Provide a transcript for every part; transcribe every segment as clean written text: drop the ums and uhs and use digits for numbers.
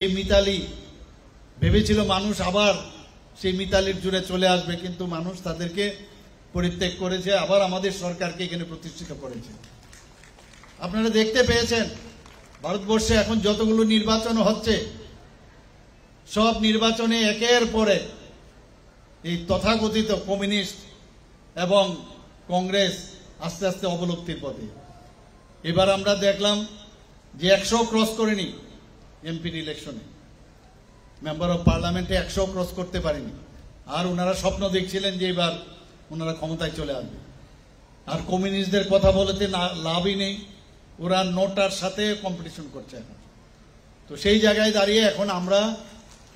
এই মিতালি ভেবেছিল মানুষ আবার সেই মিতালির জুড়ে চলে আসবে, কিন্তু মানুষ তাদেরকে পরিত্যাগ করেছে, আবার আমাদের সরকারকে এখানে প্রতিষ্ঠিত করেছে। আপনারা দেখতে পেয়েছেন ভারতবর্ষে এখন যতগুলো নির্বাচন হচ্ছে, সব নির্বাচনে একের পরে এই তথাকথিত কমিউনিস্ট এবং কংগ্রেস আস্তে আস্তে অবলুপ্তির পথে। এবার আমরা দেখলাম যে 100 ক্রস করেনি এমপির ইলেকশনে, মেম্বার অফ পার্লামেন্টে 100 ক্রস করতে পারেনি। আর ওনারা স্বপ্ন দেখছিলেন যে এবার ওনারা ক্ষমতায় চলে আসবে। আর কমিউনিস্টদের কথা বলতে লাভই নেই, ওরা নোটার সাথে কম্পিটিশন করছে এখন। তো সেই জায়গায় দাঁড়িয়ে এখন আমরা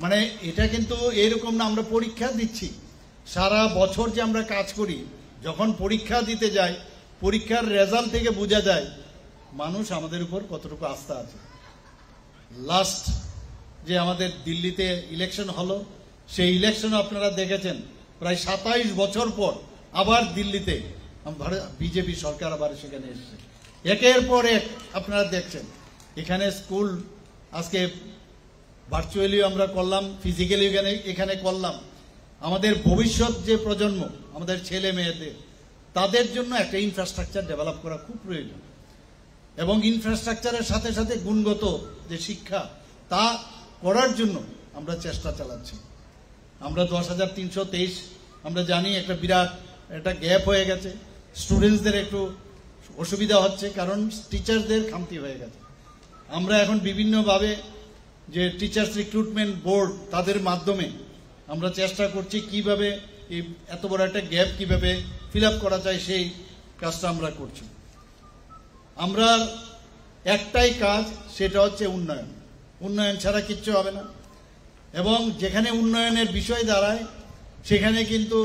মানে এটা কিন্তু এরকম না, আমরা পরীক্ষা দিচ্ছি সারা বছর যে আমরা কাজ করি, যখন পরীক্ষা দিতে যাই পরীক্ষার রেজাল্ট থেকে বোঝা যায় মানুষ আমাদের উপর কতটুকু আস্থা আছে। লাস্ট যে আমাদের দিল্লিতে ইলেকশন হলো, সেই ইলেকশন আপনারা দেখেছেন প্রায় 27 বছর পর আবার দিল্লিতে বিজেপি সরকার আবার সেখানে এসেছে। একের পর এক আপনারা দেখছেন এখানে স্কুল আজকে ভার্চুয়ালি আমরা করলাম, ফিজিক্যালি এখানে করলাম। আমাদের ভবিষ্যৎ যে প্রজন্ম, আমাদের ছেলে মেয়েদের, তাদের জন্য একটা ইনফ্রাস্ট্রাকচার ডেভেলপ করা খুব প্রয়োজন, এবং ইনফ্রাস্ট্রাকচারের সাথে সাথে গুণগত যে শিক্ষা তা করার জন্য আমরা চেষ্টা চালাচ্ছি। আমরা 10,323 আমরা জানি একটা বিরাট একটা গ্যাপ হয়ে গেছে, স্টুডেন্টসদের একটু অসুবিধা হচ্ছে কারণ টিচারদের খামতি হয়ে গেছে। আমরা এখন বিভিন্নভাবে যে টিচার্স রিক্রুটমেন্ট বোর্ড তাদের মাধ্যমে আমরা চেষ্টা করছি কিভাবে এই এত বড় একটা গ্যাপ কিভাবে ফিল আপ করা যায়, সেই কাজটা আমরা করছি। আমরা একটাই কাজ, সেটা হচ্ছে উন্নয়ন। উন্নয়ন ছাড়া কিচ্ছু হবে না, এবং যেখানে উন্নয়নের বিষয় দাঁড়ায় সেখানে কিন্তু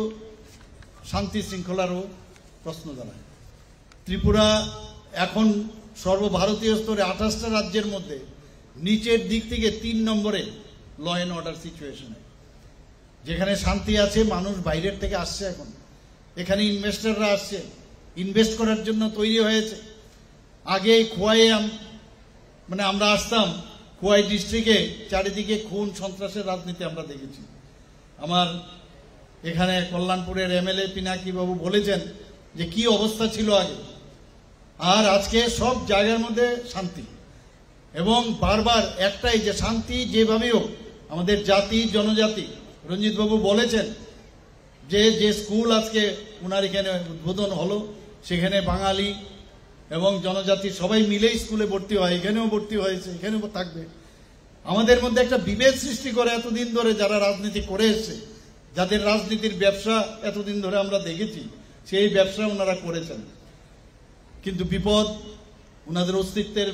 শান্তি শৃঙ্খলারও প্রশ্ন দাঁড়ায়। ত্রিপুরা এখন সর্বভারতীয় স্তরে 28টা রাজ্যের মধ্যে নিচের দিক থেকে 3 নম্বরে ল অ্যান্ড অর্ডার সিচুয়েশনে। যেখানে শান্তি আছে, মানুষ বাইরের থেকে আসছে, এখন এখানে ইনভেস্টররা আসছে, ইনভেস্ট করার জন্য তৈরি হয়েছে। আগে খোয়াইয়ে মানে আমরা আসতাম, খোয়াই ডিস্ট্রিক্টে চারিদিকে খুন সন্ত্রাসের রাজনীতি আমরা দেখেছি। আমার এখানে কল্যাণপুরের এমএলএ পিনাকি বাবু বলেছেন যে কি অবস্থা ছিল আগে, আর আজকে সব জায়গার মধ্যে শান্তি। এবং বারবার একটাই যে শান্তি যেভাবেই হোক আমাদের জাতি জনজাতি, রঞ্জিত বাবু বলেছেন যে স্কুল আজকে ওনার এখানে উদ্বোধন হলো, সেখানে বাঙালি এবং জনজাতি সবাই মিলেই স্কুলে ভর্তি হয়, এখানেও ভর্তি হয়েছে, এখানেও থাকবে। আমাদের মধ্যে একটা বিভেদ সৃষ্টি করে এতদিন ধরে যারা রাজনীতি করে এসছে, যাদের রাজনীতির ব্যবসা এতদিন ধরে আমরা দেখেছি, সেই ব্যবসা ওনারা করেছেন। কিন্তু বিপদ, ওনাদের অস্তিত্বের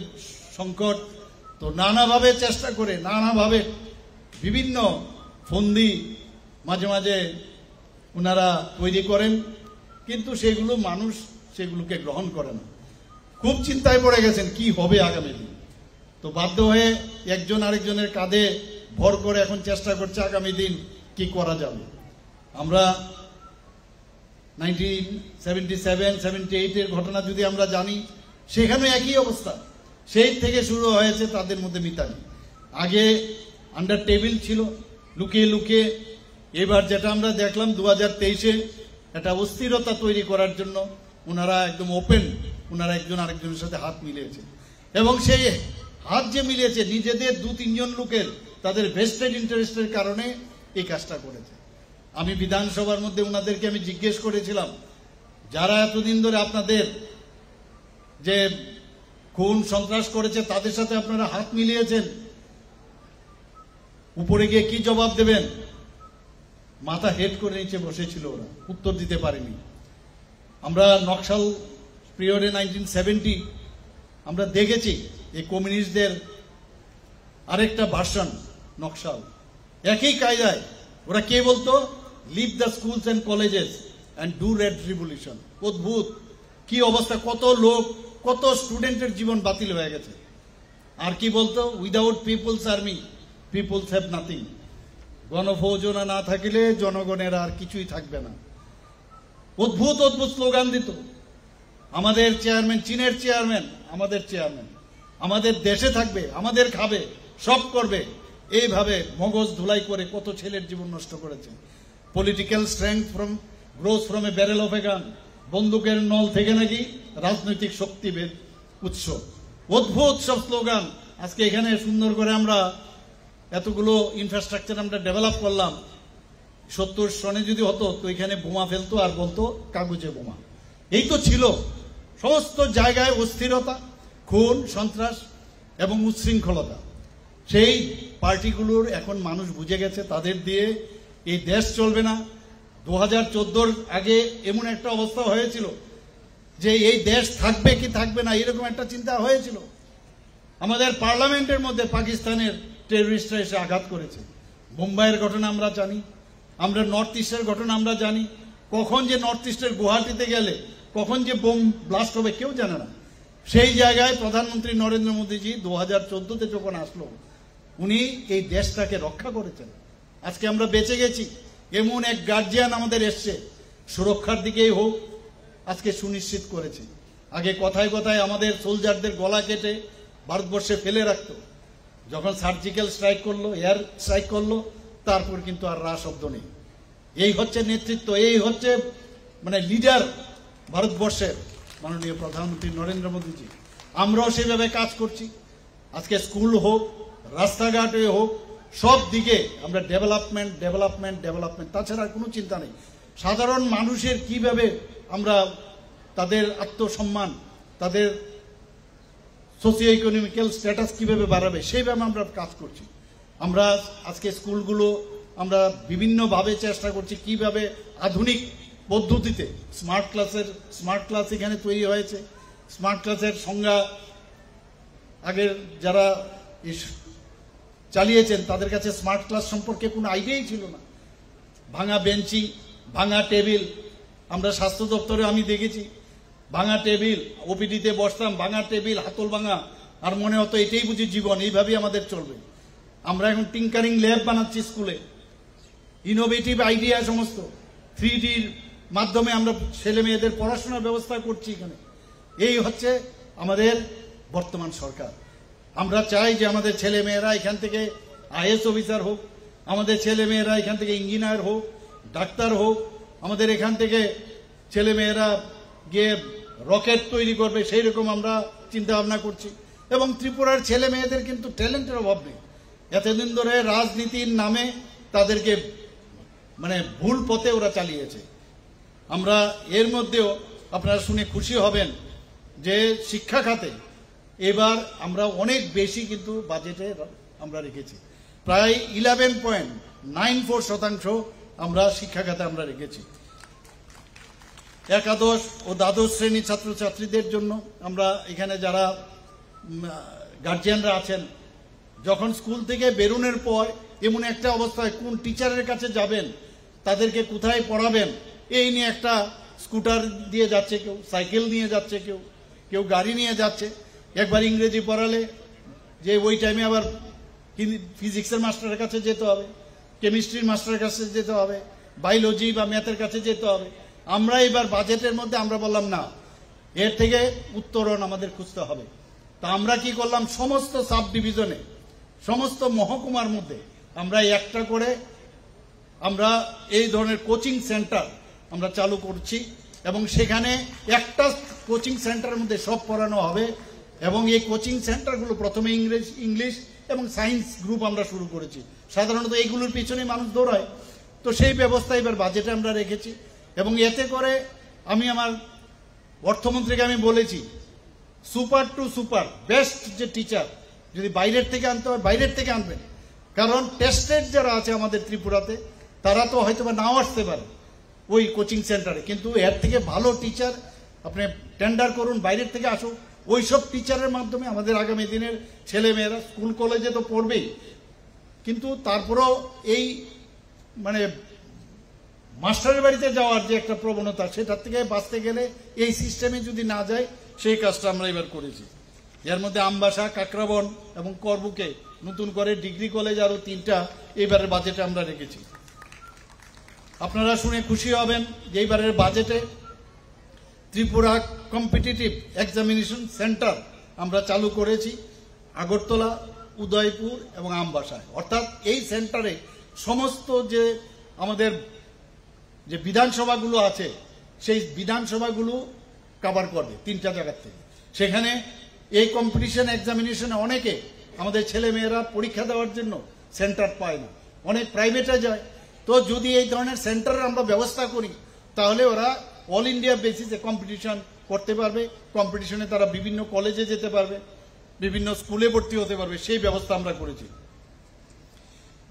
সংকট, তো নানাভাবে চেষ্টা করে নানাভাবে বিভিন্ন ফন্দি মাঝে মাঝে ওনারা তৈরি করেন, কিন্তু সেগুলো মানুষ সেগুলোকে গ্রহণ করে না। খুব চিন্তায় পড়ে গেছেন কি হবে আগামী দিন। তো বাধ্য হয়ে একজন আরেকজনের কাঁধে ভর করে এখন চেষ্টা করছে আগামী দিন কি করা যাবে। আমরা 1977-78 এর ঘটনা যদি আমরা জানি, সেখানে একই অবস্থা, সেই থেকে শুরু হয়েছে তাদের মধ্যে মিতালি। আগে আন্ডার টেবিল ছিল, লুকিয়ে লুকিয়ে। এবার যেটা আমরা দেখলাম 2023-এ একটা অস্থিরতা তৈরি করার জন্য ওনারা একদম ওপেন, ওনারা একজন আরেকজনের সাথে হাত মিলিয়েছে, এবং সেই হাত যে মিলিয়েছে নিজেদের 2-3 জন লোকের তাদের ভেস্টেড ইন্টারেস্টের কারণে এই কাজটা করেছে। আমি বিধানসভার মধ্যে ওনাদেরকে আমি জিজ্ঞেস করেছিলাম, যারা এতদিন ধরে আপনাদের যে খুন সন্ত্রাস করেছে তাদের সাথে আপনারা হাত মিলিয়েছেন, উপরে গিয়ে কি জবাব দেবেন? মাথা হেড করে নিচে বসেছিল, ওরা উত্তর দিতে পারেনি। আমরা নকশাল পিরিয়ডে 1970 আমরা দেখেছি এই কমিউনিস্টদের আরেকটা ভার্সন নকশাল, একই কায়দায় ওরা কে বলতো, leave the schools and colleges and do red revolution. অদ্ভুত কি অবস্থা, কত লোক কত স্টুডেন্টের জীবন বাতিল হয়ে গেছে। আর কি বলতো, without people's army people's have nothing. গণফৌজনা না থাকলে জনগণের আর কিছুই থাকবে না। অদ্ভুত অদ্ভুত স্লোগান দিত। আমাদের চেয়ারম্যান, চীনের চেয়ারম্যান আমাদের চেয়ারম্যান, আমাদের দেশে থাকবে, আমাদের খাবে, সব করবে, এইভাবে মগজ ধুলাই করে কত ছেলের জীবন নষ্ট করেছে। Political strength grows from a barrel of a gun, বন্দুকের নল থেকে নাকি রাজনৈতিক শক্তি উৎস। অদ্ভুত সব স্লোগান। আজকে এখানে সুন্দর করে আমরা এতগুলো ইনফ্রাস্ট্রাকচার আমরা ডেভেলপ করলাম, 70 সনে যদি হতো তো এখানে বোমা ফেলতো আর বলতো কাগজে বোমা। এই তো ছিল। সমস্ত জায়গায় অস্থিরতা, খুন, সন্ত্রাস এবং উচ্ছৃঙ্খলতা। সেই পার্টিগুলোর এখন মানুষ বুঝে গেছে তাদের দিয়ে এই দেশ চলবে না। 2014 আগে এমন একটা অবস্থা হয়েছিল যে এই দেশ থাকবে কি থাকবে না এরকম একটা চিন্তা হয়েছিল। আমাদের পার্লামেন্টের মধ্যে পাকিস্তানের টেররিস্টরা এসে আঘাত করেছে। মুম্বাইয়ের ঘটনা আমরা জানি, আমরা নর্থ ইস্টের ঘটনা আমরা জানি। কখন যে নর্থ ইস্টের গুয়াহাটিতে গেলে কখন যে বোম ব্লাস্ট হবে কেউ জানে না। সেই জায়গায় প্রধানমন্ত্রী নরেন্দ্র মোদীজি 2014-তে যখন আসলো, উনি এই দেশটাকে রক্ষা করেছেন। আজকে আমরা বেঁচে গেছি। এমন এক গার্জিয়ান আমাদের এসছে, সুরক্ষার দিকেই হোক আজকে সুনিশ্চিত করেছে। আগে কথায় কথায় আমাদের সোলজারদের গলা কেটে ভারতবর্ষে ফেলে রাখতো। যখন সার্জিক্যাল স্ট্রাইক করলো, এয়ার স্ট্রাইক করলো, তারপর কিন্তু আর রা শব্দ নেই। এই হচ্ছে নেতৃত্ব, এই হচ্ছে মানে লিডার ভারতবর্ষের মাননীয় প্রধানমন্ত্রী নরেন্দ্র মোদীজি। আমরাও সেভাবে কাজ করছি। আজকে স্কুল হোক, রাস্তাঘাটে হোক, সব দিকে আমরা ডেভেলপমেন্ট ডেভেলপমেন্ট ডেভেলপমেন্ট, তাছাড়া কোনো চিন্তা নেই। সাধারণ মানুষের কিভাবে আমরা তাদের আত্মসম্মান, তাদের সোশিও ইকোনমিক্যাল স্ট্যাটাস কিভাবে বাড়াবে সেইভাবে আমরা কাজ করছি। আমরা আজকে স্কুলগুলো আমরা বিভিন্নভাবে চেষ্টা করছি কিভাবে আধুনিক পদ্ধতিতে স্মার্ট ক্লাস এখানে তৈরি হয়েছে। স্মার্ট ক্লাসের সংজ্ঞা আগের যারা চালিয়েছেন তাদের কাছে স্মার্ট ক্লাস সম্পর্কে কোনো আইডিয়াই ছিল না। ভাঙা বেঞ্চি, ভাঙা টেবিল, আমরা স্বাস্থ্য দপ্তরে আমি দেখেছি ভাঙা টেবিল, ওপিডিতে বসতাম ভাঙা টেবিল, হাতল ভাঙা, আর মনে হতো এটাই বুঝি জীবন, এইভাবেই আমাদের চলবে। আমরা এখন টিঙ্কারিং ল্যাব বানাচ্ছি স্কুলে, ইনোভেটিভ আইডিয়া সমস্ত 3Dর মাধ্যমে আমরা ছেলে মেয়েদের পড়াশোনার ব্যবস্থা করছি এখানে। এই হচ্ছে আমাদের বর্তমান সরকার। আমরা চাই যে আমাদের ছেলে মেয়েরা এখান থেকে IAS অফিসার হোক, আমাদের ছেলে মেয়েরা এখান থেকে ইঞ্জিনিয়ার হোক, ডাক্তার হোক, আমাদের এখান থেকে ছেলে মেয়েরা গিয়ে রকেট তৈরি করবে, সেই রকম আমরা চিন্তা ভাবনা করছি। এবং ত্রিপুরার ছেলে মেয়েদের কিন্তু ট্যালেন্টের অভাব নেই। এতদিন ধরে রাজনীতির নামে তাদেরকে মানে ভুল পথে ওরা চালিয়েছে। আমরা এর মধ্যেও আপনারা শুনে খুশি হবেন যে শিক্ষা খাতে এবার আমরা অনেক বেশি কিন্তু বাজেটে আমরা রেখেছি, প্রায় 11.94% আমরা শিক্ষা খাতে আমরা রেখেছি। একাদশ ও দ্বাদশ শ্রেণী ছাত্রছাত্রীদের জন্য আমরা এখানে যারা গার্জিয়ানরা আছেন, যখন স্কুল থেকে বেরোনোর পর এমন একটা অবস্থায় কোন টিচারের কাছে যাবেন, তাদেরকে কোথায় পড়াবেন, এই নিয়ে একটা স্কুটার দিয়ে যাচ্ছে, কেউ সাইকেল নিয়ে যাচ্ছে, কেউ গাড়ি নিয়ে যাচ্ছে। একবার ইংরেজি পড়ালে যে ওই টাইমে আবার ফিজিক্সের মাস্টারের কাছে যেতে হবে, কেমিস্ট্রির মাস্টারের কাছে যেতে হবে, বায়োলজি বা ম্যাথের কাছে যেতে হবে। আমরা এবার বাজেটের মধ্যে আমরা বললাম না, এর থেকে উত্তরণ আমাদের খুঁজতে হবে। তা আমরা কি করলাম, সমস্ত সাব ডিভিশনে, সমস্ত মহকুমার মধ্যে আমরা একটা করে আমরা এই ধরনের কোচিং সেন্টার আমরা চালু করছি। এবং সেখানে একটা কোচিং সেন্টারের মধ্যে সব পড়ানো হবে। এবং এই কোচিং সেন্টারগুলো প্রথমে ইংলিশ এবং সায়েন্স গ্রুপ আমরা শুরু করেছি। সাধারণত এইগুলোর পিছনে মানুষ দৌড়ায়, তো সেই ব্যবস্থা এবার বাজেটে আমরা রেখেছি। এবং এতে করে আমি আমার অর্থমন্ত্রীকে আমি বলেছি, সুপার টু সুপার বেস্ট যে টিচার যদি বাইরের থেকে আনতে হয় বাইরের থেকে আনবেন। কারণ টেস্টেড যারা আছে আমাদের ত্রিপুরাতে তারা তো হয়তো বা নাও আসতে পারে ওই কোচিং সেন্টারে, কিন্তু এর থেকে ভালো টিচার আপনি টেন্ডার করুন, বাইরের থেকে আসুক। ওই সব টিচারের মাধ্যমে আমাদের আগামী দিনের ছেলে মেয়েরা স্কুল কলেজে তো পড়বেই, কিন্তু তারপরেও এই মানে মাস্টারের বাড়িতে যাওয়ার যে একটা প্রবণতা, সেটার থেকে বাঁচতে গেলে এই সিস্টেমে যদি না যায়, সেই কাজটা আমরা এবার করেছি। এর মধ্যে আমবাসা, কাকরাবন এবং করবুকে নতুন করে ডিগ্রি কলেজ আরো 3টা এইবারের বাজেটে আমরা রেখেছি। আপনারা শুনে খুশি হবেন যে এইবারের বাজেটে ত্রিপুরা কম্পিটিটিভ এক্সামিনেশন সেন্টার আমরা চালু করেছি। আগরতলা, উদয়পুর এবং আমবাসায়। অর্থাৎ এই সেন্টারে সমস্ত যে আমাদের যে বিধানসভাগুলো আছে সেই বিধানসভাগুলো কভার করবে 3টা জায়গার থেকে। সেখানে এই কম্পিটিশন এক্সামিনেশনে অনেকে আমাদের ছেলে মেয়েরা পরীক্ষা দেওয়ার জন্য সেন্টার পায় না, অনেক প্রাইভেটে যায়। তো যদি এই ধরনের সেন্টারের আমরা ব্যবস্থা করি তাহলে ওরা অল ইন্ডিয়া বেসিসে কম্পিটিশন করতে পারবে, কম্পিটিশনে তারা বিভিন্ন কলেজে যেতে পারবে, বিভিন্ন স্কুলে ভর্তি হতে পারবে, সেই ব্যবস্থা আমরা করেছি।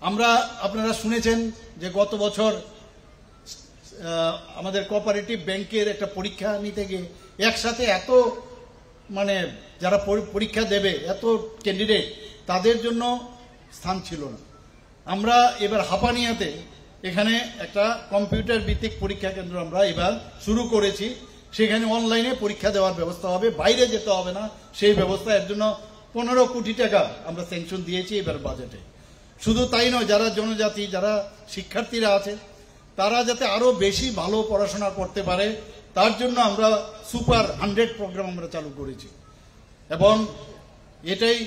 আমরা আপনারা শুনেছেন যে গত বছর আমাদের কোঅপারেটিভ ব্যাংকের একটা পরীক্ষা নিতে গিয়ে একসাথে এত মানে যারা পরীক্ষা দেবে এত ক্যান্ডিডেট, তাদের জন্য স্থান ছিল না। আমরা এবার হাপানিয়াতে এখানে একটা কম্পিউটার ভিত্তিক পরীক্ষা কেন্দ্র আমরা এবার শুরু করেছি। সেখানে অনলাইনে পরীক্ষা দেওয়ার ব্যবস্থা হবে, বাইরে যেতে হবে না সেই ব্যবস্থা। এর জন্য 15 কোটি টাকা আমরা স্যাংশন দিয়েছি এবার বাজেটে। শুধু তাই নয়, যারা জনজাতি যারা শিক্ষার্থীরা আছে তারা যাতে আরো বেশি ভালো পড়াশোনা করতে পারে তার জন্য আমরা সুপার 100 প্রোগ্রাম আমরা চালু করেছি। এবং এটাই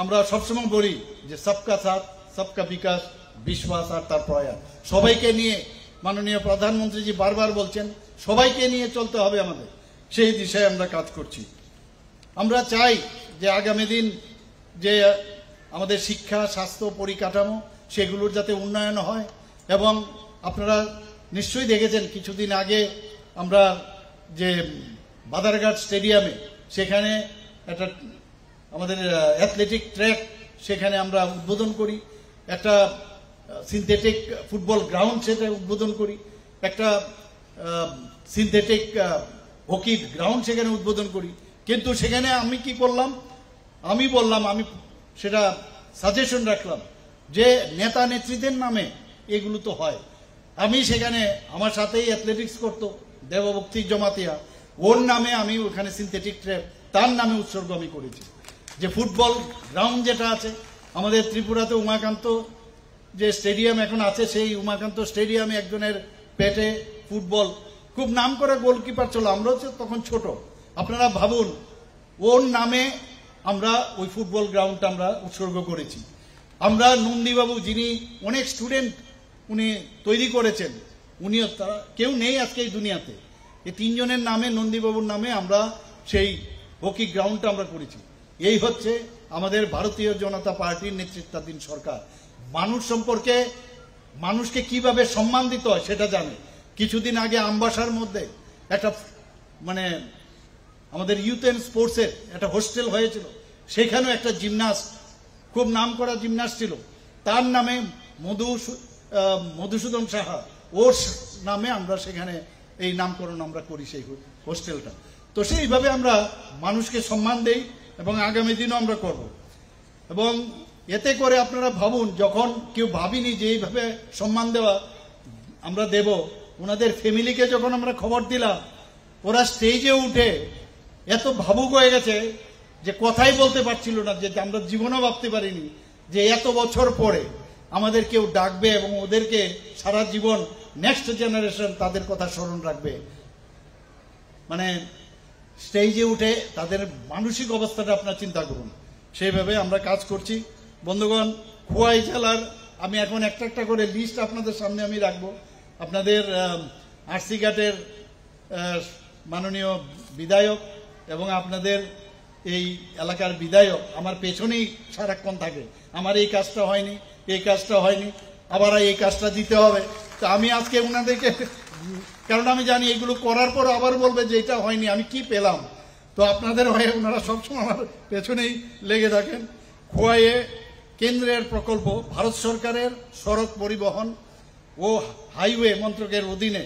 আমরা সবসময় বলি যে সবকা সাথ সবকা বিকাশ, বিশ্বাস আর তার প্রয়াস। সবাইকে নিয়ে, মাননীয় প্রধানমন্ত্রীজি বারবার বলছেন সবাইকে নিয়ে চলতে হবে আমাদের, সেই দিশায় আমরা কাজ করছি। আমরা চাই যে আগামী দিন যে আমাদের শিক্ষা, স্বাস্থ্য, পরিকাঠামো সেগুলোর যাতে উন্নয়ন হয়। এবং আপনারা নিশ্চয়ই দেখেছেন কিছুদিন আগে আমরা যে বাদারঘাট স্টেডিয়ামে সেখানে একটা আমাদের অ্যাথলেটিক ট্র্যাক সেখানে আমরা উদ্বোধন করি, একটা সিনথেটিক ফুটবল গ্রাউন্ড সেটা উদ্বোধন করি, একটা সিনথেটিক হকি গ্রাউন্ড সেখানে উদ্বোধন করি। কিন্তু সেখানে আমি কি করলাম, আমি বললাম, আমি সেটা সাজেশন রাখলাম যে নেতা নেত্রীদের নামে এগুলো তো হয়। আমি সেখানে আমার সাথেই অ্যাথলেটিক্স করতো দেবভক্তি জমাতিয়া, ওর নামে আমি ওখানে সিনথেটিক ট্র্যাক তার নামে উৎসর্গ আমি করেছি। যে ফুটবল গ্রাউন্ড যেটা আছে আমাদের ত্রিপুরাতে উমাকান্ত যে স্টেডিয়াম এখন আছে, সেই উমাকান্ত স্টেডিয়ামে একজনের পেটে ফুটবল খুব নাম করা গোলকিপার ছিল, আমরা হচ্ছে তখন ছোট। আপনারা ভাবুন, ওর নামে আমরা ওই ফুটবল গ্রাউন্ডটা আমরা উৎসর্গ করেছি। আমরা নন্দীবাবু যিনি অনেক স্টুডেন্ট উনি তৈরি করেছেন, উনিও তারা কেউ নেই আজকে এই দুনিয়াতে, এই 3 জনের নামে, নন্দীবাবুর নামে আমরা সেই হকি গ্রাউন্ডটা আমরা করেছি। এই হচ্ছে আমাদের ভারতীয় জনতা পার্টির নেতৃত্বাধীন সরকার। মানুষ সম্পর্কে মানুষকে কিভাবে সম্মান দিতে হয় সেটা জানে। কিছুদিন আগে আমবাসার মধ্যে একটা মানে আমাদের ইউথ অ্যান্ড স্পোর্টসের একটা হোস্টেল হয়েছিল, সেখানেও একটা জিমনাস্ট, খুব নাম করা জিমনাস্ট ছিল, তার নামে মধুসূদন সাহা, ওর নামে আমরা সেখানে এই নামকরণ আমরা করি সেই হোস্টেলটা। তো সেইভাবে আমরা মানুষকে সম্মান দেই এবং আগামী দিনও আমরা করব। এবং এতে করে আপনারা ভাবুন, যখন কেউ ভাবিনি যে এইভাবে সম্মান দেওয়া আমরা দেব, ওনাদের ফ্যামিলিকে যখন আমরা খবর দিলাম, ওরা স্টেজে উঠে এত ভাবুক হয়ে গেছে যে কথাই বলতে পারছিল না, যে আমরা জীবনও ভাবতে পারিনি যে এত বছর পরে আমাদের কেউ ডাকবে এবং ওদেরকে সারা জীবন নেক্সট জেনারেশন তাদের কথা স্মরণ রাখবে। মানে স্টেজে উঠে তাদের মানসিক অবস্থাটা আপনার চিন্তা করুন। সেইভাবে আমরা কাজ করছি। বন্ধুগণ, খোয়াই জেলার আমি এখন একটা একটা করে লিস্ট আপনাদের সামনে আমি রাখবো। আপনাদের আরসিঘাটের মাননীয় বিধায়ক এবং আপনাদের এই এলাকার বিধায়ক আমার পেছনেই সারাক্ষণ থাকে, আমার এই কাজটা হয়নি, এই কাজটা হয়নি, আবার এই কাজটা দিতে হবে। তো আমি আজকে ওনাদেরকে, কারণ আমি জানি এগুলো করার পর আবার বলবে যে এটা হয়নি, আমি কি পেলাম। তো আপনাদের হয়ে ওনারা সবসময় আমার পেছনেই লেগে থাকেন। খোয়াইয়ে কেন্দ্রের প্রকল্প, ভারত সরকারের সড়ক পরিবহন ও হাইওয়ে মন্ত্রকের অধীনে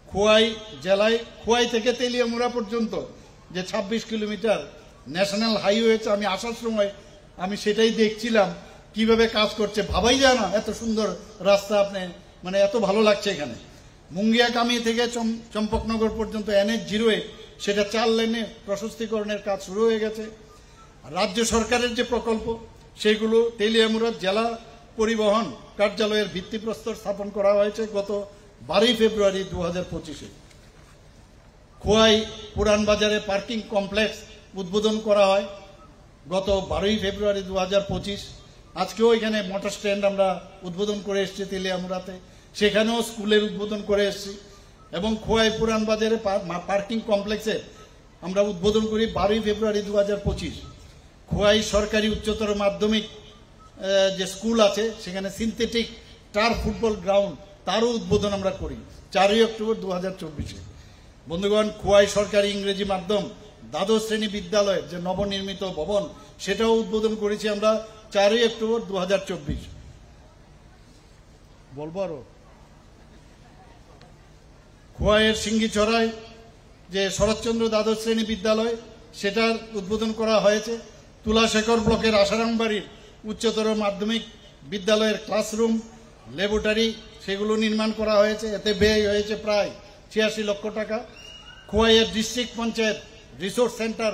খোয়াই জেলায়, খোয়াই থেকে তেলিয়ামুড়া পর্যন্ত যে 26 কিলোমিটার ন্যাশনাল হাইওয়ে, আমি আসার সময় আমি সেটাই দেখছিলাম কিভাবে কাজ করছে। ভাবাই যায় না এত সুন্দর রাস্তা, আপনি মানে এত ভালো লাগছে এখানে। মুঙ্গিয়াকামি থেকে চম্পকনগর পর্যন্ত NH-08 সেটা 4 লেনে প্রশস্তীকরণের কাজ শুরু হয়ে গেছে। রাজ্য সরকারের যে প্রকল্প সেগুলো, তেলিয়ামুড়া জেলা পরিবহন কার্যালয়ের ভিত্তিপ্রস্তর স্থাপন করা হয়েছে গত 12 ফেব্রুয়ারি 2025-এ। খোয়াই পুরান বাজারে পার্কিং কমপ্লেক্স উদ্বোধন করা হয়। গত 12ই ফেব্রুয়ারি 2025। আজকেও এখানে মোটর স্ট্যান্ড আমরা উদ্বোধন করে এসেছি তেলিয়ামুড়াতে, সেখানেও স্কুলের উদ্বোধন করে এসেছি, এবং খোয়াই পুরান বাজারে পার্কিং কমপ্লেক্সে আমরা উদ্বোধন করি 12ই ফেব্রুয়ারি 2025। খোয়াই সরকারি উচ্চতর মাধ্যমিক যে স্কুল আছে সেখানে সিনথেটিক টার্ফ ফুটবল গ্রাউন্ড, তারও উদ্বোধন আমরা করি 4ই অক্টোবর 2024-এ। বন্ধুগণ, খোয়াই সরকারি ইংরেজি মাধ্যম দ্বাদশ শ্রেণী বিদ্যালয়ের যে নবনির্মিত ভবন, সেটাও উদ্বোধন করেছি আমরা 4ই অক্টোবর 2024। বলবো আরো, খোয়াইয়ের সিঙ্গিছড়ায় যে শরৎচন্দ্র দ্বাদশ শ্রেণী বিদ্যালয়, সেটার উদ্বোধন করা হয়েছে। তুলাশেখর ব্লকের আসারামবাড়ির উচ্চতর মাধ্যমিক বিদ্যালয়ের ক্লাসরুম, ল্যাবরেটরি, সেগুলো নির্মাণ করা হয়েছে। এতে ব্যয় হয়েছে প্রায় 86 লক্ষ টাকা। খোয়াইয়ের ডিস্ট্রিক্ট পঞ্চায়েত রিসোর্স সেন্টার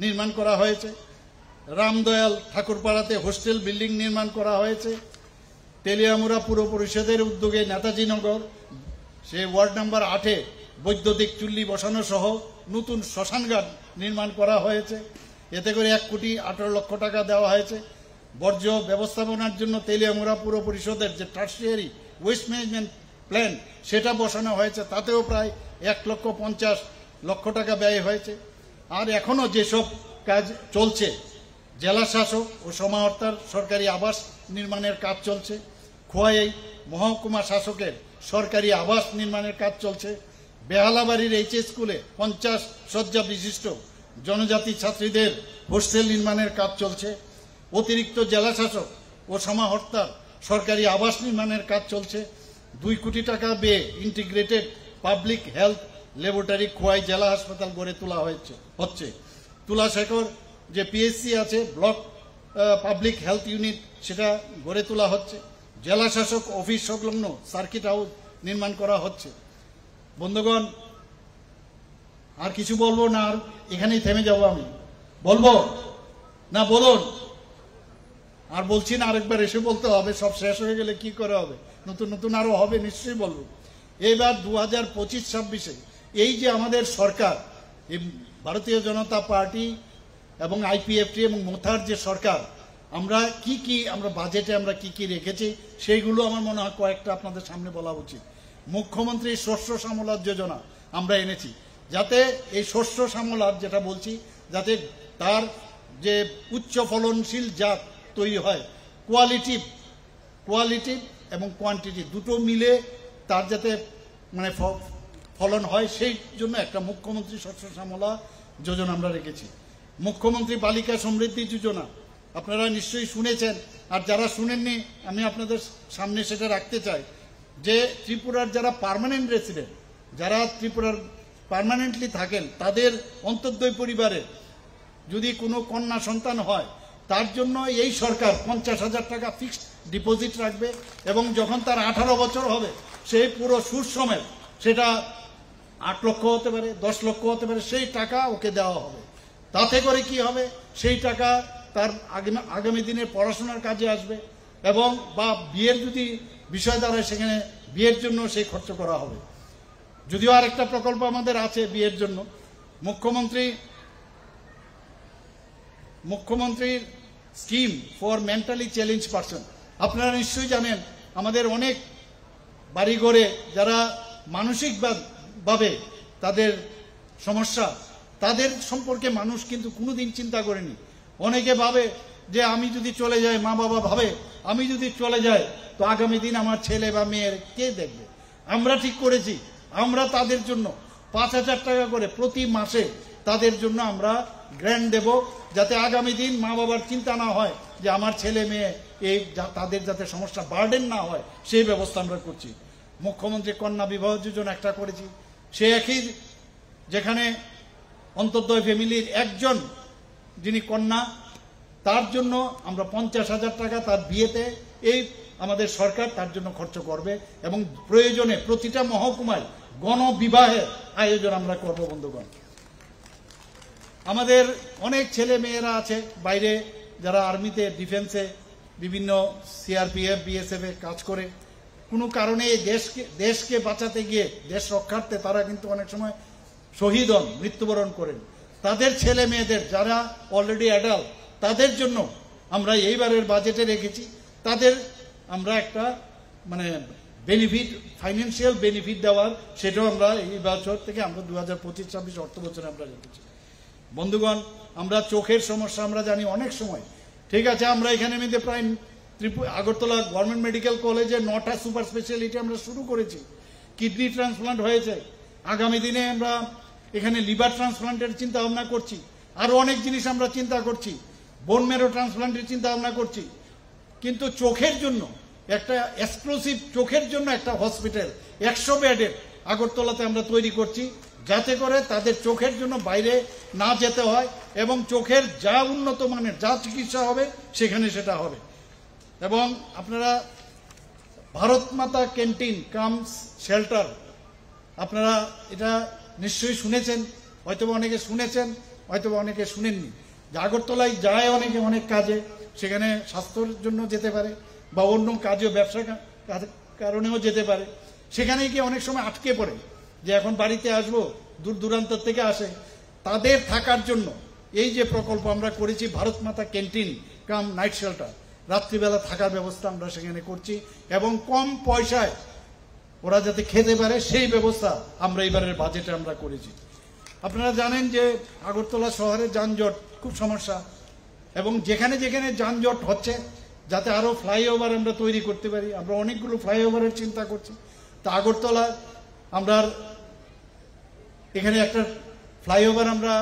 নির্মাণ করা হয়েছে। রামদয়াল ঠাকুরপাড়াতে হোস্টেল বিল্ডিং নির্মাণ করা হয়েছে। তেলিয়ামুড়া পুর পরিষদের উদ্যোগে নেতাজি নগর সে ওয়ার্ড নাম্বার 8-এ বৈদ্যুতিক চুল্লি বসানো সহ নতুন শ্মশানঘাট নির্মাণ করা হয়েছে। এতে করে 1,18,00,000 টাকা দেওয়া হয়েছে। বর্জ্য ব্যবস্থাপনার জন্য তেলিয়ামুড়া পুর পরিষদের যে টার্সিয়ারি ওয়েস্ট ম্যানেজমেন্ট প্ল্যান, সেটা বসানো হয়েছে, তাতেও প্রায় 1,50,00,000 টাকা ব্যয় হয়েছে। আর এখনো যেসব কাজ চলছে, জেলা শাসক ও সমাহর্তার সরকারি আবাস নির্মাণের কাজ চলছে। খোয়াই মহকুমা শাসকের সরকারি আবাস নির্মাণের কাজ চলছে। বেহালাবাড়ির এইচএস স্কুলে 50 শয্যা বিশিষ্ট জনজাতি ছাত্রীদের হোস্টেল নির্মাণের কাজ চলছে। অতিরিক্ত জেলা শাসক ও সমাহর্তার সরকারি আবাস নির্মাণের কাজ চলছে। 2 কোটি টাকা ব্যয়ে integrated public health laboratory Khowai জেলা হাসপাতাল গড়ে তোলা হচ্ছে। তুলাশেখর যে পিএসসি আছে, ব্লক পাবলিক হেলথ ইউনিট, সেটা গড়ে তোলা হচ্ছে। জেলা শাসক অফিস সংলগ্ন সার্কিট হাউস নির্মাণ করা হচ্ছে। বন্ধুগণ, আর কিছু বলবো না, আর এখানেই থেমে যাব। আমি বলবো না, বলুন। আর বলছি না, আরেকবার এসে বলতে হবে, সব শেষ হয়ে গেলে কি করে হবে, নতুন নতুন আরো হবে, নিশ্চয়ই বলবো। এবার 2025-26-এ এই যে আমাদের সরকার, এই ভারতীয় জনতা পার্টি এবং আইপিএফটি এবং মোথার যে সরকার, আমরা বাজেটে আমরা কি রেখেছি, সেইগুলো আমার মনে হয় কয়েকটা আপনাদের সামনে বলা উচিত। মুখ্যমন্ত্রী শস্য শ্যামলার যোজনা আমরা এনেছি, যাতে এই শস্য শ্যামলার যেটা বলছি, যাতে তার যে উচ্চ ফলনশীল জাত তৈরি হয়, কোয়ালিটি এবং কোয়ান্টিটি দুটো মিলে তার যাতে মানে ফলন হয়, সেই জন্য একটা মুখ্যমন্ত্রী শস্য শ্যামলা যোজনা আমরা রেখেছি। মুখ্যমন্ত্রী বালিকা সমৃদ্ধি যোজনা আপনারা নিশ্চয়ই শুনেছেন, আর যারা শুনেননি আমি আপনাদের সামনে সেটা রাখতে চাই, যে ত্রিপুরার যারা পার্মানেন্ট রেসিডেন্ট, যারা ত্রিপুরার পার্মানেন্টলি থাকেন, তাদের অন্তর্দয় পরিবারে যদি কোনো কন্যা সন্তান হয়, তার জন্য এই সরকার 50,000 টাকা ফিক্সড ডিপোজিট রাখবে, এবং যখন তার 18 বছর হবে, সেই পুরো সুদ সমেত, সেটা 8 লক্ষ হতে পারে, 10 লক্ষ হতে পারে, সেই টাকা ওকে দেওয়া হবে। তাতে করে কি হবে, সেই টাকা তার আগামী দিনে পড়াশোনার কাজে আসবে, এবং বা বিয়ের যদি বিষয় দাঁড়ায়, সেখানে বিয়ের জন্য সেই খরচ করা হবে। যদিও আরেকটা প্রকল্প আমাদের আছে বিয়ের জন্য, মুখ্যমন্ত্রীর scheme for mentally challenge person. আপনারা নিশ্চয়ই জানেন, আমাদের অনেক বাড়িঘরে যারা মানসিকভাবে তাদের সমস্যা, তাদের সম্পর্কে মানুষ কিন্তু কোনোদিন চিন্তা করেনি। অনেকে ভাবে যে আমি যদি চলে যাই, মা বাবা ভাবে আমি যদি চলে যাই, তো আগামী দিন আমার ছেলে বা মেয়ের কে দেখবে। আমরা ঠিক করেছি, আমরা তাদের জন্য 5,000 টাকা করে প্রতি মাসে তাদের জন্য আমরা গ্র্যান্ট দেব, যাতে আগামী দিন মা বাবার চিন্তা না হয় যে আমার ছেলে মেয়ে এই তাদের যাতে সমস্যা বার্ডেন না হয়, সেই ব্যবস্থা আমরা করছি। মুখ্যমন্ত্রী কন্যা বিবাহ যোজনা একটা করেছি, সে একই, যেখানে অন্তর্দয় ফ্যামিলির একজন যিনি কন্যা, তার জন্য আমরা 50,000 টাকা তার বিয়েতে এই আমাদের সরকার তার জন্য খরচ করবে, এবং প্রয়োজনে প্রতিটা মহকুমায় গণবিবাহের আয়োজন আমরা করব। বন্ধুগণ, আমাদের অনেক ছেলে মেয়েরা আছে বাইরে, যারা আর্মিতে, ডিফেন্সে, বিভিন্ন সিআরপিএফ, বিএসএফ এ কাজ করে, কোনো কারণে দেশকে বাঁচাতে গিয়ে, দেশ রক্ষার্থে তারা কিন্তু অনেক সময় শহীদ হন, মৃত্যুবরণ করেন। তাদের ছেলে মেয়েদের যারা অলরেডি অ্যাডাল্ট, তাদের জন্য আমরা এইবারের বাজেটে রেখেছি। তাদের আমরা একটা মানে বেনিফিট, ফাইন্যান্সিয়াল বেনিফিট দেওয়ার, সেটাও আমরা এই বছর থেকে আমরা 2025-26 অর্থ বছরে আমরা রেখেছি। বন্ধুগণ, আমরা চোখের সমস্যা আমরা জানি অনেক সময়, ঠিক আছে, আমরা এখানে মধ্যে প্রায় আগরতলা গভর্নমেন্ট মেডিকেল কলেজে 9টা সুপার স্পেশালিটি আমরা শুরু করেছি। কিডনি ট্রান্সপ্লান্ট হয়েছে, আগামী দিনে আমরা এখানে লিভার ট্রান্সপ্লান্টের চিন্তা ভাবনা করছি, আরো অনেক জিনিস আমরা চিন্তা করছি, বোন ম্যারো ট্রান্সপ্লান্টের চিন্তা ভাবনা করছি। কিন্তু চোখের জন্য একটা এক্সক্লুসিভ, চোখের জন্য একটা হসপিটাল 100 বেডের আগরতলাতে আমরা তৈরি করছি, যাতে করে তাদের চোখের জন্য বাইরে না যেতে হয় এবং চোখের যা উন্নত মানের যা চিকিৎসা হবে সেখানে সেটা হবে। এবং আপনারা ভারত মাতা ক্যান্টিন কামস শেল্টার, আপনারা এটা নিশ্চয়ই শুনেছেন, হয়তো অনেকে শুনেছেন, হয়তো অনেকে শুনেননি। আগরতলায় যায় অনেকে অনেক কাজে, সেখানে স্বাস্থ্যের জন্য যেতে পারে বা অন্য কাজে ব্যবসা কারণেও যেতে পারে। সেখানে গিয়ে অনেক সময় আটকে পড়ে যে এখন বাড়িতে আসবো, দূর দূরান্ত থেকে আসে, তাদের থাকার জন্য এই যে প্রকল্প আমরা করেছি ভারত মাতা ক্যান্টিন কাম নাইট শেল্টার, রাত্রিবেলা থাকার ব্যবস্থা আমরা সেখানে করছি এবং কম পয়সায় ওরা যাতে খেতে পারে সেই ব্যবস্থা আমরা এবারের বাজেটে আমরা করেছি। আপনারা জানেন যে আগরতলা শহরে যানজট খুব সমস্যা, এবং যেখানে যেখানে যানজট হচ্ছে যাতে আরো ফ্লাইওভার আমরা তৈরি করতে পারি, আমরা অনেকগুলো ফ্লাইওভারের চিন্তা করছি। তা আগরতলা আমরা এখানে একটা ফ্লাইওভার আমরা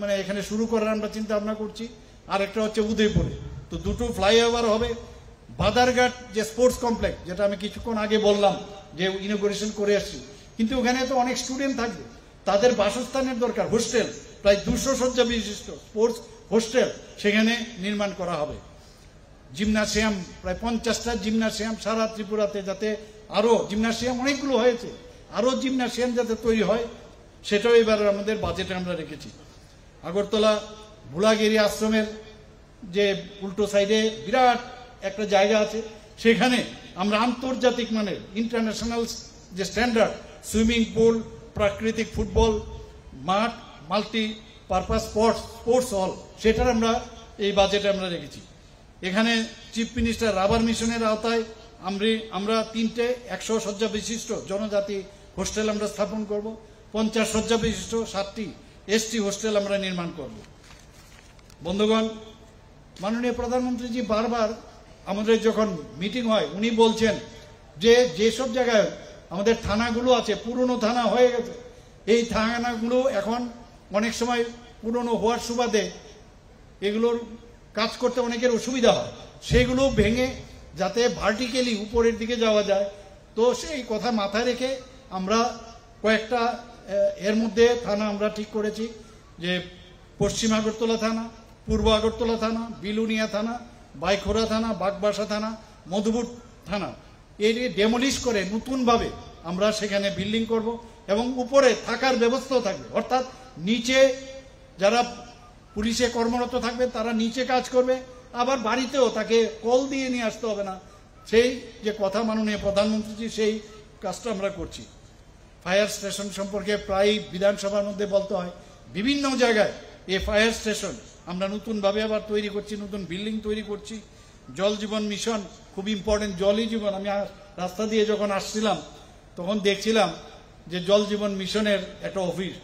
মানে এখানে শুরু করার আমরা চিন্তা ভাবনা করছি, আর একটা হচ্ছে উদয়পুরে। তো দুটো ফ্লাইওভার হবে। বাদারঘাট যে স্পোর্টস কমপ্লেক্স, যেটা আমি কিছুক্ষণ আগে বললাম যে ইনোগ্রেশন করে আসছি, কিন্তু ওখানে তো অনেক স্টুডেন্ট থাকবে, তাদের বাসস্থানের দরকার, হোস্টেল প্রায় 200 শয্যা বিশিষ্ট স্পোর্টস হোস্টেল সেখানে নির্মাণ করা হবে। জিমনাসিয়াম প্রায় 50টা জিমনাসিয়াম সারা ত্রিপুরাতে, যাতে আরো জিমনাসিয়াম অনেকগুলো হয়েছে, আরো জিমনাসিয়াম যাতে তৈরি হয় সেটাও এবার আমাদের বাজেটে আমরা রেখেছি। আগরতলা ভুলাগিরি আশ্রমের যে উল্টো সাইডে বিরাট একটা জায়গা আছে, সেখানে আমরা আন্তর্জাতিক মানের ইন্টারন্যাশনাল যে স্ট্যান্ডার্ড সুইমিং পুল, প্রাকৃতিক ফুটবল মাঠ, মাল্টি পারপাস স্পোর্টস হল, সেটার আমরা এই বাজেটে আমরা রেখেছি। এখানে চিফ মিনিস্টার রাবার মিশনের আওতায় আমরা 3টে 100 শয্যা বিশিষ্ট জনজাতি হোস্টেল আমরা স্থাপন করব, 50 শয্যা বিশিষ্ট 7টি এসটি হোস্টেল আমরা নির্মাণ করব। বন্ধুগণ, মাননীয় প্রধানমন্ত্রীজি বারবার আমাদের যখন মিটিং হয় উনি বলছেন যে যেসব জায়গায় আমাদের থানাগুলো আছে, পুরনো থানা হয়ে গেছে, এই থানাগুলো এখন অনেক সময় পুরনো হওয়ার সুবাদে এগুলোর কাজ করতে অনেকের অসুবিধা হয়, সেগুলো ভেঙে যাতে ভার্টিক্যালি উপরের দিকে যাওয়া যায়। তো সেই কথা মাথায় রেখে আমরা কয়েকটা এর মধ্যে থানা আমরা ঠিক করেছি, যে পশ্চিম আগরতলা থানা, পূর্ব আগরতলা থানা, বিলুনিয়া থানা, বাইখোরা থানা, বাগবাসা থানা, মধুপুর থানা, এই ডেমোলিশ করে নতুনভাবে আমরা সেখানে বিল্ডিং করব এবং উপরে থাকার ব্যবস্থাও থাকবে। অর্থাৎ নিচে যারা পুলিশে কর্মরত থাকবে তারা নিচে কাজ করবে, আবার বাড়িতেও তাকে কল দিয়ে নিয়ে আসতে হবে না। সেই যে কথা মাননীয় প্রধানমন্ত্রী, সেই কাজটা আমরা করছি। ফায়ার স্টেশন সম্পর্কে প্রায় বিধানসভার মধ্যে বলতে হয়, বিভিন্ন জায়গায় এই ফায়ার স্টেশন আমরা নতুনভাবে আবার তৈরি করছি, নতুন বিল্ডিং তৈরি করছি। জল জীবন মিশন খুব ইম্পর্টেন্ট, জলই জীবন। আমি রাস্তা দিয়ে যখন আসছিলাম তখন দেখছিলাম যে জল জীবন মিশনের একটা অফিস।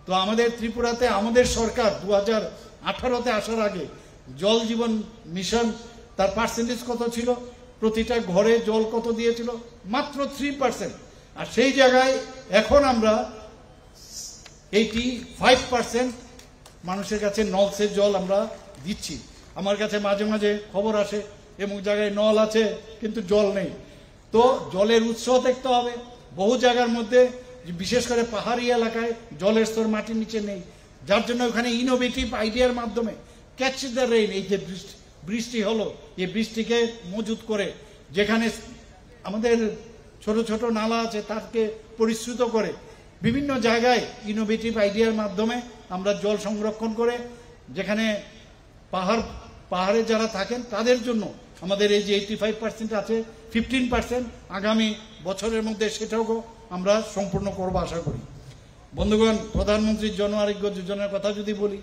তো আমাদের ত্রিপুরাতে আমাদের সরকার 2018-তে আসার আগে জল জীবন মিশন তার পার্সেন্টেজ কত ছিল, প্রতিটা ঘরে জল কত দিয়েছিল, মাত্র 3%। আর সেই জায়গায় এখন আমরা 85% মানুষের কাছে নলসের জল আমরা দিচ্ছি। আমার কাছে মাঝে মাঝে খবর আসে এমন জায়গায় নল আছে কিন্তু জল নেই। তো জলের উৎস দেখতে হবে। বহু জায়গার মধ্যে বিশেষ করে পাহাড়ি এলাকায় জলের স্তর মাটির নিচে নেই, যার জন্য ওখানে ইনোভেটিভ আইডিয়ার মাধ্যমে ক্যাচ দ্য রেইন, এই যে বৃষ্টি হলো, এই বৃষ্টিকে মজুত করে যেখানে আমাদের ছোট ছোট নালা আছে তাকে পরিশ্রুত করে বিভিন্ন জায়গায় ইনোভেটিভ আইডিয়ার মাধ্যমে আমরা জল সংরক্ষণ করে, যেখানে পাহাড়ে যারা থাকেন তাদের জন্য আমাদের এই যে 85% আছে, 15% আগামী বছরের মধ্যে সেটাও আমরা সম্পূর্ণ করব আশা করি। বন্ধুগণ, প্রধানমন্ত্রী জন আরোগ্য যোজনার কথা যদি বলি,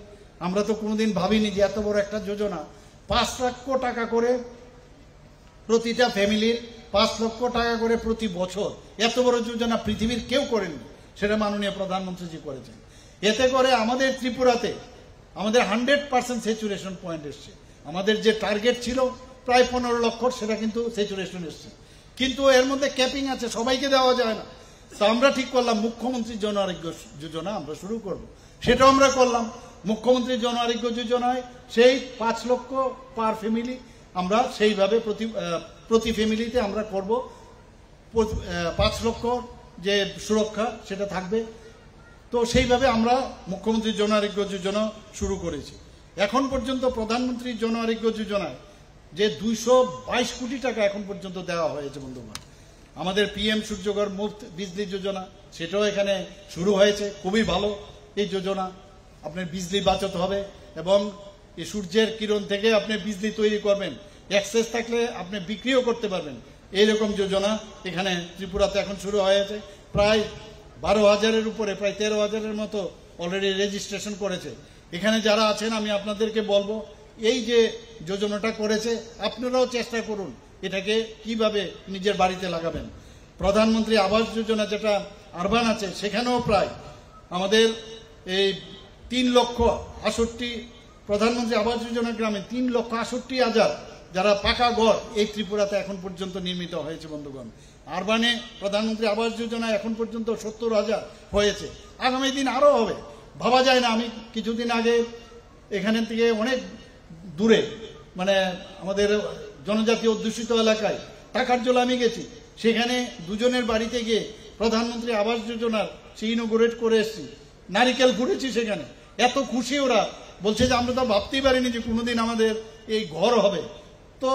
আমরা তো কোনোদিন ভাবিনি যে এত বড় একটা যোজনা, 5 লক্ষ টাকা করে প্রতিটা ফ্যামিলির, 5 লক্ষ টাকা করে প্রতি বছর, এত বড় যোজনা পৃথিবীর কেউ করেনি, সেটা মাননীয় প্রধানমন্ত্রীজি করেছেন। এতে করে আমাদের ত্রিপুরাতে আমাদের 100% স্যাচুরেশন পয়েন্ট এসছে। আমাদের যে টার্গেট ছিল প্রায় 15 লক্ষ, সেটা কিন্তু স্যাচুরেশন এসছে। কিন্তু এর মধ্যে ক্যাপিং আছে, সবাইকে দেওয়া যায় না। তো আমরা ঠিক করলাম মুখ্যমন্ত্রী জন আরোগ্য যোজনা আমরা শুরু করব, সেটাও আমরা করলাম। মুখ্যমন্ত্রী জন আরোগ্য যোজনায় সেই 5 লক্ষ পার ফ্যামিলি আমরা সেইভাবে প্রতি ফ্যামিলিতে আমরা করব 5 লক্ষ যে সুরক্ষা সেটা থাকবে। তো সেইভাবে আমরা মুখ্যমন্ত্রী জন আরোগ্য যোজনা শুরু করেছি। এখন পর্যন্ত প্রধানমন্ত্রী জন আরোগ্য যোজনায় যে 222 কোটি টাকা এখন পর্যন্ত দেওয়া হয়েছে বন্ধুগণ। আমাদের PM সূর্যঘর মুফত বিজলি যোজনা, সেটাও এখানে শুরু হয়েছে, খুবই ভালো এই যোজনা। আপনার বিজলি বাঁচত হবে এবং এই সূর্যের কিরণ থেকে আপনি বিজলি তৈরি করবেন, এক্সেস থাকলে আপনি বিক্রিও করতে পারবেন, এইরকম যোজনা এখানে ত্রিপুরাতে এখন শুরু হয়েছে। প্রায় 12,000-এর উপরে, প্রায় 13,000-এর মতো অলরেডি রেজিস্ট্রেশন করেছে। এখানে যারা আছেন আমি আপনাদেরকে বলবো, এই যে যোজনাটা করেছে আপনারাও চেষ্টা করুন এটাকে কিভাবে নিজের বাড়িতে লাগাবেন। প্রধানমন্ত্রী আবাস যোজনা যেটা আরবান আছে, সেখানেও প্রায় আমাদের এই 3,68,000 প্রধানমন্ত্রী আবাস যোজনা গ্রামে 3,68,000 যারা পাকা ঘর এই ত্রিপুরাতে এখন পর্যন্ত নির্মিত হয়েছে বন্ধুগণ। আরবানে প্রধানমন্ত্রী আবাস যোজনা এখন পর্যন্ত 70,000 হয়েছে, আগামী দিন আরও হবে, ভাবা যায় না। আমি কিছুদিন আগে এখানে থেকে অনেক দূরে, মানে আমাদের জনজাতি অধ্যুষিত এলাকায় টাকারজোলা আমি গেছি, সেখানে দুজনের বাড়িতে গিয়ে প্রধানমন্ত্রী আবাস যোজনার সে ইনোগ্রেট করে এসেছি, নারিকেল ফুটেছি সেখানে, এত খুশি ওরা, বলছে যে আমরা তো ভাবতেই পারিনি যে কোনোদিন আমাদের এই ঘর হবে। তো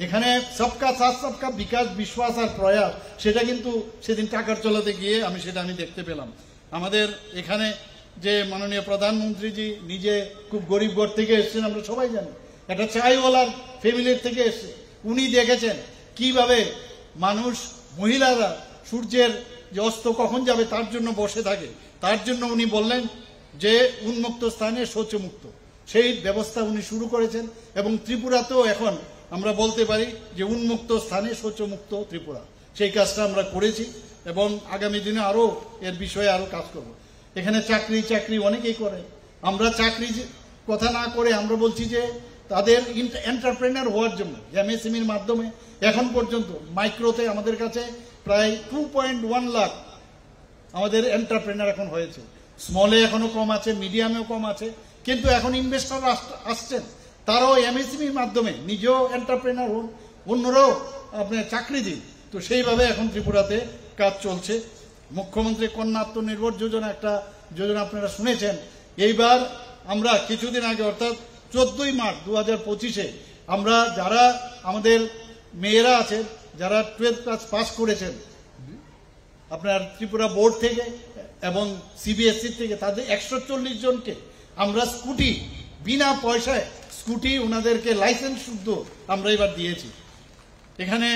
এখানে সবকা সাথ সবকা বিকাশ, বিশ্বাস আর প্রয়াস, সেটা কিন্তু সেদিন টাকারজোলাতে গিয়ে আমি দেখতে পেলাম। আমাদের এখানে যে মাননীয় প্রধানমন্ত্রীজি নিজে খুব গরিব ঘর থেকে এসেছেন, আমরা সবাই জানি, একটা চাইওয়ালার ফ্যামিলির থেকে এসছে। উনি দেখেছেন কিভাবে মানুষ, মহিলারা সূর্যের যে অস্ত কখন যাবে তার জন্য বসে থাকে, তার জন্য উনি বললেন যে উন্মুক্ত স্থানে শৌচমুক্ত, সেই ব্যবস্থা উনি শুরু করেছেন। এবং ত্রিপুরাতেও এখন আমরা বলতে পারি যে উন্মুক্ত স্থানে শৌচমুক্ত ত্রিপুরা, সেই কাজটা আমরা করেছি এবং আগামী দিনে আরও এর বিষয়ে আরও কাজ করব। এখানে চাকরি অনেকেই করে, আমরা চাকরি কথা না করে আমরা বলছি যে তাদের এন্টারপ্রেনার হওয়ার জন্য MSMEর মাধ্যমে এখন পর্যন্ত মাইক্রোতে আমাদের কাছে প্রায় 2.1 লাখ আমাদের এন্টারপ্রেনার এখন হয়েছে। স্মলে এখনো কম আছে, মিডিয়ামেও কম আছে, কিন্তু এখন ইনভেস্টর আসছেন, তারাও MSMEর মাধ্যমে নিজেও এন্টারপ্রেনার হন, অন্যরাও আপনার চাকরি দিন। তো সেইভাবে এখন ত্রিপুরাতে কাজ চলছে। মুখ্যমন্ত্রী কন্যা আত্মনির্ভর যোজনা একটা যোজনা আপনারা শুনেছেন। এইবার আমরা কিছুদিন আগে অর্থাৎ 14ই মার্চ 2025-এ আমরা যারা আমাদের মেয়েরা আছেন, যারা 12th ক্লাস পাস করেছেন আপনার ত্রিপুরা বোর্ড থেকে এবং CBSE থেকে, তাদের 140 জনকে আমরা স্কুটি, বিনা পয়সায় স্কুটি ওনাদেরকে লাইসেন্স শুদ্ধ আমরা এবার দিয়েছি। এখানে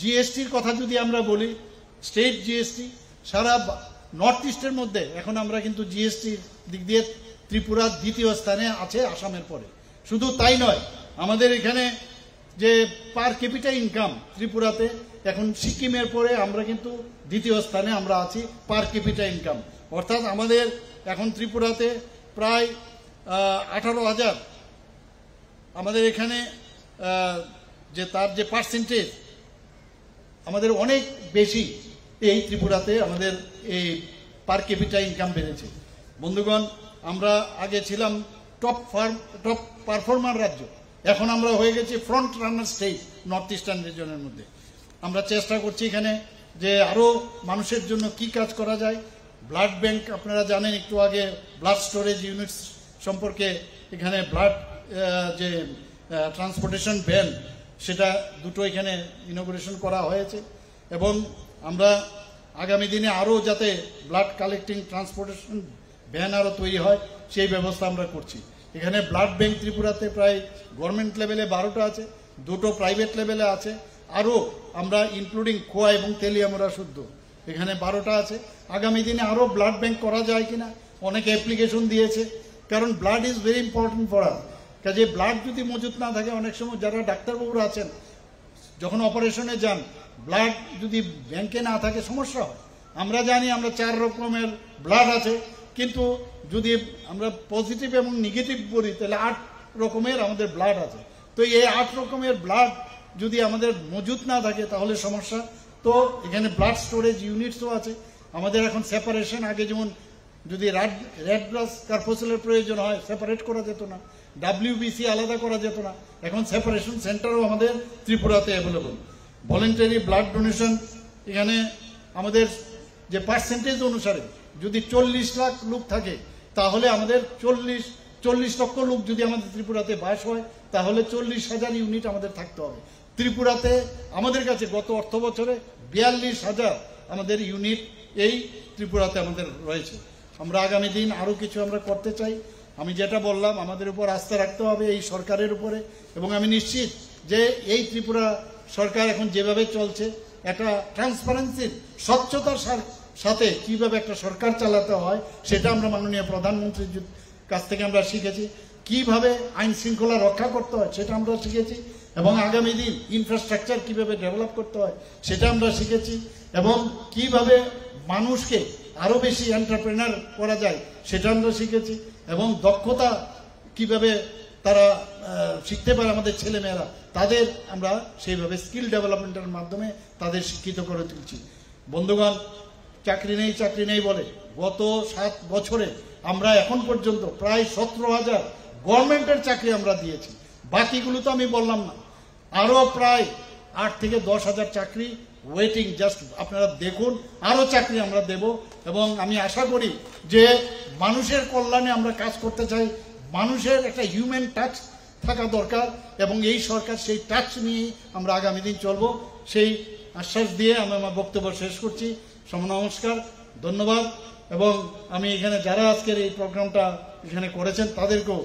GSTর কথা যদি আমরা বলি, স্টেট GST সারা নর্থ ইস্টের মধ্যে এখন আমরা কিন্তু GSTর দিক দিয়ে ত্রিপুরা দ্বিতীয় স্থানে আছে আসামের পরে। শুধু তাই নয়, আমাদের এখানে যে পার ক্যাপিটা ইনকাম ত্রিপুরাতে এখন সিকিমের পরে আমরা কিন্তু দ্বিতীয় স্থানে আমরা আছি পার ক্যাপিটা ইনকাম। অর্থাৎ আমাদের এখন ত্রিপুরাতে প্রায় 18,000 আমাদের এখানে যে তার যে পার্সেন্টেজ আমাদের অনেক বেশি, এই ত্রিপুরাতে আমাদের এই পার ক্যাপিটা ইনকাম বেড়েছে। বন্ধুগণ, আমরা আগে ছিলাম টপ পারফর্মার রাজ্য, এখন আমরা হয়ে গেছি front runner state north eastern রিজনের মধ্যে। আমরা চেষ্টা করছি এখানে যে আরও মানুষের জন্য কি কাজ করা যায়। ব্লাড ব্যাংক আপনারা জানেন, একটু আগে ব্লাড স্টোরেজ ইউনিটস সম্পর্কে এখানে ব্লাড যে ট্রান্সপোর্টেশন ভ্যান সেটা দুটো এখানে ইনোগ্রেশন করা হয়েছে এবং আমরা আগামী দিনে আরও যাতে ব্লাড কালেক্টিং ট্রান্সপোর্টেশন ভ্যান আরও তৈরি হয় সেই ব্যবস্থা আমরা করছি। এখানে ব্লাড ব্যাংক ত্রিপুরাতে প্রায় গভর্নমেন্ট লেভেলে 12টা আছে, 2টো প্রাইভেট লেভেলে আছে, আরও আমরা ইনক্লুডিং খোয়া এবং তেলিয়ামরা শুদ্ধ এখানে 12টা আছে। আগামী দিনে আরও ব্লাড ব্যাংক করা যায় কিনা অনেকে অ্যাপ্লিকেশন দিয়েছে, কারণ blood is very important for us. কাজে ব্লাড যদি মজুত না থাকে, অনেক সময় যারা ডাক্তারবাবুরা আছেন যখন অপারেশনে যান, ব্লাড যদি ব্যাংকে না থাকে সমস্যা হয়। আমরা জানি আমরা 4 রকমের ব্লাড আছে, কিন্তু যদি আমরা পজিটিভ এবং নেগেটিভ বলি তাহলে 8 রকমের আমাদের ব্লাড আছে। তো এই 8 রকমের ব্লাড যদি আমাদের মজুত না থাকে তাহলে সমস্যা। তো এখানে ব্লাড স্টোরেজ ইউনিটসও আছে আমাদের। এখন সেপারেশন, আগে যেমন যদি রেড ব্লাড কার্পোসেলের প্রয়োজন হয় সেপারেট করা যেত না, ডাব্লিউবিসি আলাদা করা যেত না, এখন সেপারেশন সেন্টারও আমাদের ত্রিপুরাতে অ্যাভেলেবল। ভলেন্টারি ব্লাড ডোনেশন, এখানে আমাদের যে পার্সেন্টেজ অনুসারে যদি 40 লাখ লোক থাকে তাহলে আমাদের 40 লক্ষ লোক যদি আমাদের ত্রিপুরাতে বাস হয় তাহলে 40,000 ইউনিট আমাদের থাকতে হবে। ত্রিপুরাতে আমাদের কাছে গত অর্থ বছরে 42,000 আমাদের ইউনিট এই ত্রিপুরাতে আমাদের রয়েছে। আমরা আগামী দিন আরও কিছু আমরা করতে চাই। আমি যেটা বললাম, আমাদের উপর আস্থা রাখতে হবে এই সরকারের উপরে, এবং আমি নিশ্চিত যে এই ত্রিপুরা সরকার এখন যেভাবে চলছে, একটা ট্রান্সপারেন্সির স্বচ্ছতার সাথে কিভাবে একটা সরকার চালাতে হয় সেটা আমরা মাননীয় প্রধানমন্ত্রীর কাছ থেকে আমরা শিখেছি। কিভাবে আইন শৃঙ্খলা রক্ষা করতে হয় সেটা আমরা শিখেছি, এবং আগামী দিন ইনফ্রাস্ট্রাকচার কিভাবে ডেভেলপ করতে হয় সেটা আমরা শিখেছি, এবং কিভাবে মানুষকে আরো বেশি এন্টারপ্রেনার করা যায় সেটা আমরা শিখেছি, এবং দক্ষতা কিভাবে তারা শিখতে পারে আমাদের ছেলেমেয়েরা, তাদের আমরা সেইভাবে স্কিল ডেভেলপমেন্টের মাধ্যমে তাদের শিক্ষিত করে তুলছি। বন্ধুগণ, চাকরি নেই বলে গত 7 বছরে আমরা এখন পর্যন্ত প্রায় 17,000 গভর্নমেন্টের চাকরি আমরা দিয়েছি। বাকিগুলো তো আমি বললাম না, আরো প্রায় 8 থেকে 10,000 চাকরি ওয়েটিং। জাস্ট আপনারা দেখুন, আরো চাকরি আমরা দেব, এবং আমি আশা করি যে মানুষের কল্যাণে আমরা কাজ করতে চাই। মানুষের একটা হিউম্যান টাচ থাকা দরকার, এবং এই সরকার সেই টাচ নিয়েই আমরা আগামী দিন চলবো, সেই আশ্বাস দিয়ে আমি আমার বক্তব্য শেষ করছি। নমস্কার, ধন্যবাদ, এবং আমি এখানে যারা আজকের এই প্রোগ্রামটা এখানে করেছেন তাদেরকেও